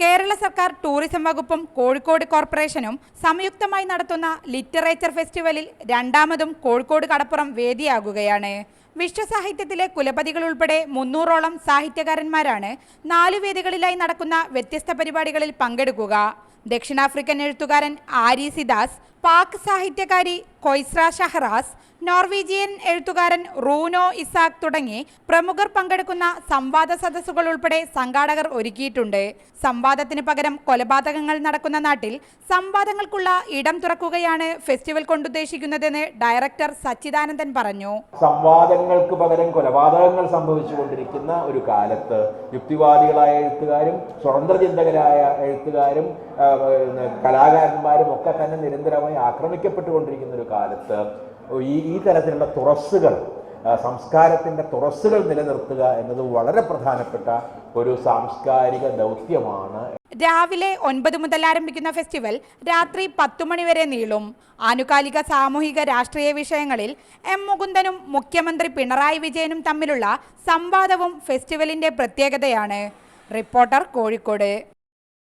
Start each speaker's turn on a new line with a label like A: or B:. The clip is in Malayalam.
A: കേരള സർക്കാർ ടൂറിസം വകുപ്പും കോഴിക്കോട് കോർപ്പറേഷനും സംയുക്തമായി നടത്തുന്ന ലിറ്ററേച്ചർ ഫെസ്റ്റിവലിൽ രണ്ടാമതും കോഴിക്കോട് കടപ്പുറം വേദിയാകുകയാണ്. വിശ്വസാഹിത്യത്തിലെ കുലപതികൾ ഉൾപ്പെടെ 300ഓളം സാഹിത്യകാരന്മാരാണ് 4 വേദികളിലായി നടക്കുന്ന വ്യത്യസ്ത പരിപാടികളിൽ പങ്കെടുക്കുക. ദക്ഷിണാഫ്രിക്കൻ എഴുത്തുകാരൻ ആരി സിദാസ്, പാക് സാഹിത്യകാരി കൊയ്സ്ര ഷഹറാസ്, നോർവീജിയൻ എഴുത്തുകാരൻ റൂനോ ഇസാക് തുടങ്ങി പ്രമുഖർ പങ്കെടുക്കുന്ന സംവാദ സദസ്സുകൾ ഉൾപ്പെടെ സംഘാടകർ ഒരുക്കിയിട്ടുണ്ട്. സംവാദത്തിന് പകരം കൊലപാതകങ്ങൾ നടക്കുന്ന നാട്ടിൽ സംവാദങ്ങൾക്കുള്ള ഇടം തുറക്കുകയാണ് ഫെസ്റ്റിവൽ കൊണ്ടുദ്ദേശിക്കുന്നതെന്ന് ഡയറക്ടർ സച്ചിദാനന്ദൻ പറഞ്ഞു.
B: സംവാദങ്ങൾക്ക് പകരം കൊലപാതകങ്ങൾ സംഭവിച്ചുകൊണ്ടിരിക്കുന്ന ഒരു കാലത്ത് യുക്തിവാദികളായ എഴുത്തുകാരും സ്വതന്ത്ര ചിന്തകരായ എഴുത്തുകാരും കലാകാരന്മാരും ഒക്കെ തന്നെ നിരന്തരമായി ആക്രമിക്കപ്പെട്ടുകൊണ്ടിരിക്കുന്ന ഒരു കാലത്ത് ഈ തരത്തിലുള്ള തുറസ്സുകൾ, സംസ്കാരത്തിൻ്റെ തുറസ്സുകൾ നിലനിർത്തുക എന്നത് വളരെ പ്രധാനപ്പെട്ട ഒരു സാംസ്കാരിക ദൗത്യമാണ്.
A: രാവിലെ 9 മുതൽ ആരംഭിക്കുന്ന ഫെസ്റ്റിവൽ രാത്രി 10 മണി വരെ നീളും. ആനുകാലിക സാമൂഹിക രാഷ്ട്രീയ വിഷയങ്ങളിൽ എം മുകുന്ദനും മുഖ്യമന്ത്രി പിണറായി വിജയനും തമ്മിലുള്ള സംവാദവും ഫെസ്റ്റിവലിന്റെ പ്രത്യേകതയാണ്. റിപ്പോർട്ടർ, കോഴിക്കോട്.